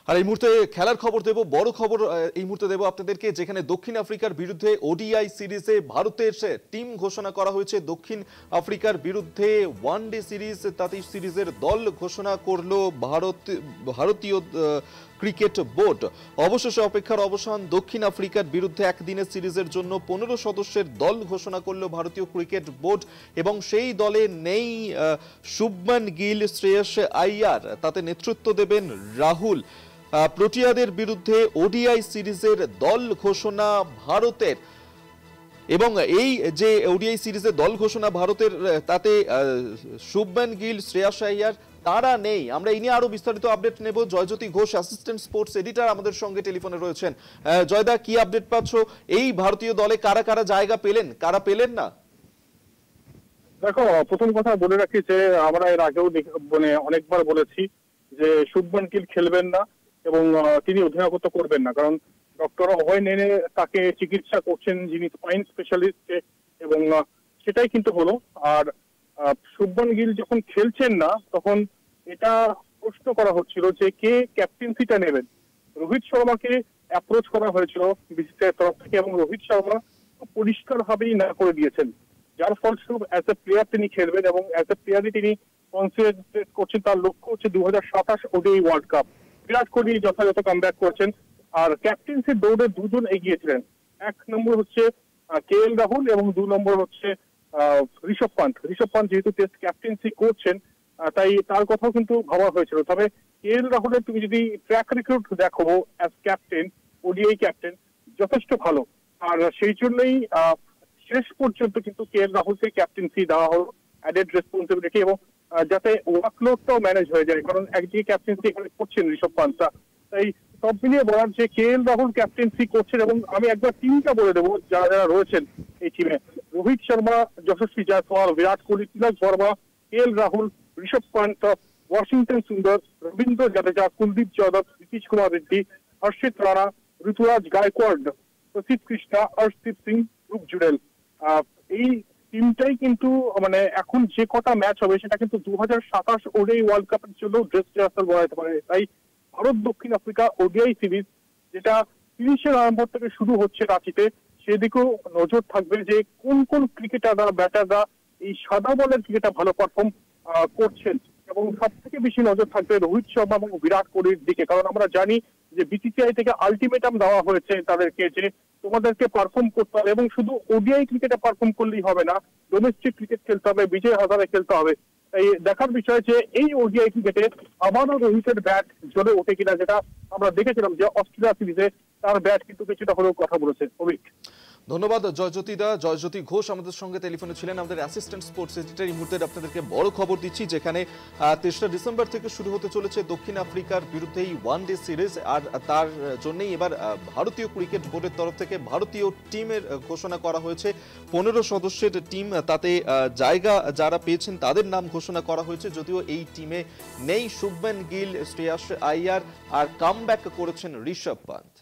আর এই মুহূর্তে খেলার খবর দেব, বড় খবর এই মুহূর্তে দেব আপনাদেরকে, যেখানে দক্ষিণ আফ্রিকার বিরুদ্ধে ওডিআই সিরিজে ভারতের টিম ঘোষণা করা হয়েছে। দক্ষিণ আফ্রিকার বিরুদ্ধে ওয়ানডে সিরিজ, তাতে সিরিজের দল ঘোষণা করলো ভারতীয় ক্রিকেট বোর্ড। অবশেষে অপেক্ষার অবসান। দক্ষিণ আফ্রিকার বিরুদ্ধে একদিনের সিরিজের জন্য 15 সদস্যের দল ঘোষণা করলো ভারতীয় ক্রিকেট বোর্ড, এবং সেই দলে নেই শুভমান গিল, শ্রেয়স আইয়ার, তাতে নেতৃত্ব দেবেন রাহুল। প্রোটিয়াদের বিরুদ্ধে ওডিআই সিরিজের দল ঘোষণা ভারতের, এবং এই যে ওডিআই সিরিজের দল ঘোষণা ভারতের, তাতে শুভমান গিল, শ্রেয়স আইয়ার তারা নেই। আমরা এই নিয়ে আরো বিস্তারিত আপডেট নেব। Joyjyoti Ghosh, assistant sports editor, আমাদের সঙ্গে টেলিফোনে রয়েছেন। জয়দা, কি আপডেট পাচ্ছ? এই ভারতীয় দলে কারা কারা জায়গা পেলেন, কারা পেলেন না? দেখো, প্রথম কথা বলে রাখি যে আমরা এর আগেও অনেকবার বলেছি যে শুভমান গিল খেলবেন না এবং তিনি অধিনায়কত্ব করবেন না, কারণ ডক্টর অভয় নেনে তাকে চিকিৎসা করছেন, যিনি স্পাইন স্পেশালিস্ট, এবং সেটাই কিন্তু হলো। আর শুভমান গিল যখন খেলছেন না, তখন এটা প্রশ্ন করা হচ্ছিল যে কে ক্যাপ্টেন্সিটা নেবেন। রোহিত শর্মাকে অ্যাপ্রোচ করা হয়েছিল বিসিসিআই এর তরফ থেকে, এবং রোহিত শর্মা পরিষ্কার ভাবেই না করে দিয়েছেন, যার ফলস্বরূপ অ্যাজ এ প্লেয়ার তিনি খেলবেন, এবং অ্যাজ এ প্লেয়ারই তিনি কনসেন্ট্রেট করছেন। তার লক্ষ্য হচ্ছে 2027 ODI world cup. Virat Kohli যথাযথ কামব্যাক করছেন। আর ক্যাপ্টেন্সির দৌড়ে দুজন এগিয়েছিলেন, এক নম্বর হচ্ছে KL রাহুল, এবং 2 নম্বর হচ্ছে ঋষভ পান্থ। ঋষভ পান্থ যেহেতু টেস্ট ক্যাপ্টেন্সি করছেন, তাই তার কথাও কিন্তু ভাবা হয়েছিল। তবে KL রাহুলের তুমি যদি ট্র্যাক রেকর্ড দেখো অ্যাজ ক্যাপ্টেন, ওডিআই ক্যাপ্টেন, যথেষ্ট ভালো। আর সেই জন্যই শেষ পর্যন্ত কিন্তু KL রাহুলকে ক্যাপ্টেন্সি দেওয়া হলো, অ্যাডেড রেসপন্সিবিলিটি, এবং যাতে ওয়ার্কলোডটাও ম্যানেজ হয়ে যায়, কারণ একদিকে ক্যাপ্টেন্সি এখানে করছেন ঋষভ পান্থ। তাই সব মিলিয়ে বলার যে KL রাহুল ক্যাপ্টেন্সি করছেন, এবং আমি একবার টিমটা বলে দেবো যারা যারা রয়েছেন এই টিমে। রোহিত শর্মা, যশস্বী জয়সওয়াল, বিরাট কোহলি, তিলক বর্মা, KL রাহুল, ঋষভ পান্থ, ওয়াশিংটন সুন্দর, রবীন্দ্র জাদেজা, কুলদীপ যাদব, নীতিশ কুমার রেড্ডি, হর্ষিত রানা, ঋতুরাজ গায়কোয়াড়, প্রসিদ্ধ কৃষ্ণা, অর্শদীপ সিং, রূপ জুড়েল। এই টিমটাই কিন্তু এখন যে কটা ম্যাচ হবে সেটা কিন্তু 2027 ওডিআই ওয়ার্ল্ড কাপের জন্য ড্রেস রিহার্সাল বলা যেতে পারে। তাই ভারত দক্ষিণ আফ্রিকা ওডিআই সিরিজ, যেটা 30 নভেম্বর থেকে শুরু হচ্ছে রাঁচিতে, সেদিকেও নজর থাকবে যে কোন কোন ক্রিকেটাররা, ব্যাটাররা এই সাদা বলের ক্রিকেটটা ভালো পারফর্ম করছেন, এবং সব থেকে বেশি নজর থাকবে রোহিত শর্মা এবং বিরাট কোহলির দিকে। কারণ আমরা জানি যে বিসিসিআই থেকে আলটিমেটাম দেওয়া হয়েছে তাদেরকে যে তোমাদেরকে পারফর্ম করতে হবে, এবং শুধু ওডিআই ক্রিকেটে পারফর্ম করলেই হবে না, ডোমেস্টিক ক্রিকেট খেলতে হবে, বিজয় হাজারে খেলতে হবে। তাই দেখার বিষয় যে এই ওডিআই ক্রিকেটে আবারও রোহিতের ব্যাট জ্বলে ওঠে কিনা, যেটা আমরা দেখেছিলাম যে অস্ট্রেলিয়া সিরিজে তার ব্যাট কিন্তু কিছুটা হলেও কথা বলেছে। অভিক, ধন্যবাদ জয়জ্যোতি দা। জয়জ্যোতি ঘোষ আমাদের সঙ্গে টেলিফোনে ছিলেন, আমাদের অ্যাসিস্ট্যান্ট স্পোর্টস এডিটর। এই মুহূর্তে আপনাদেরকে বড় খবর দিচ্ছি, যেখানে 3রা ডিসেম্বর থেকে শুরু হতে চলেছে দক্ষিণ আফ্রিকার বিরুদ্ধে এই ওয়ানডে সিরিজ। আর তার জন্যই এবার ভারতীয় ক্রিকেট বোর্ডের তরফ থেকে ভারতীয় টিমের ঘোষণা করা হয়েছে। 15 সদস্যের টিম, তাতে জায়গা যারা পেয়েছেন তাদের নাম ঘোষণা করা হয়েছে। যদিও এই টিমে নেই শুভমান গিল, শ্রেয়স আইয়ার, আর কামব্যাক করেছেন ঋষভ পান্থ।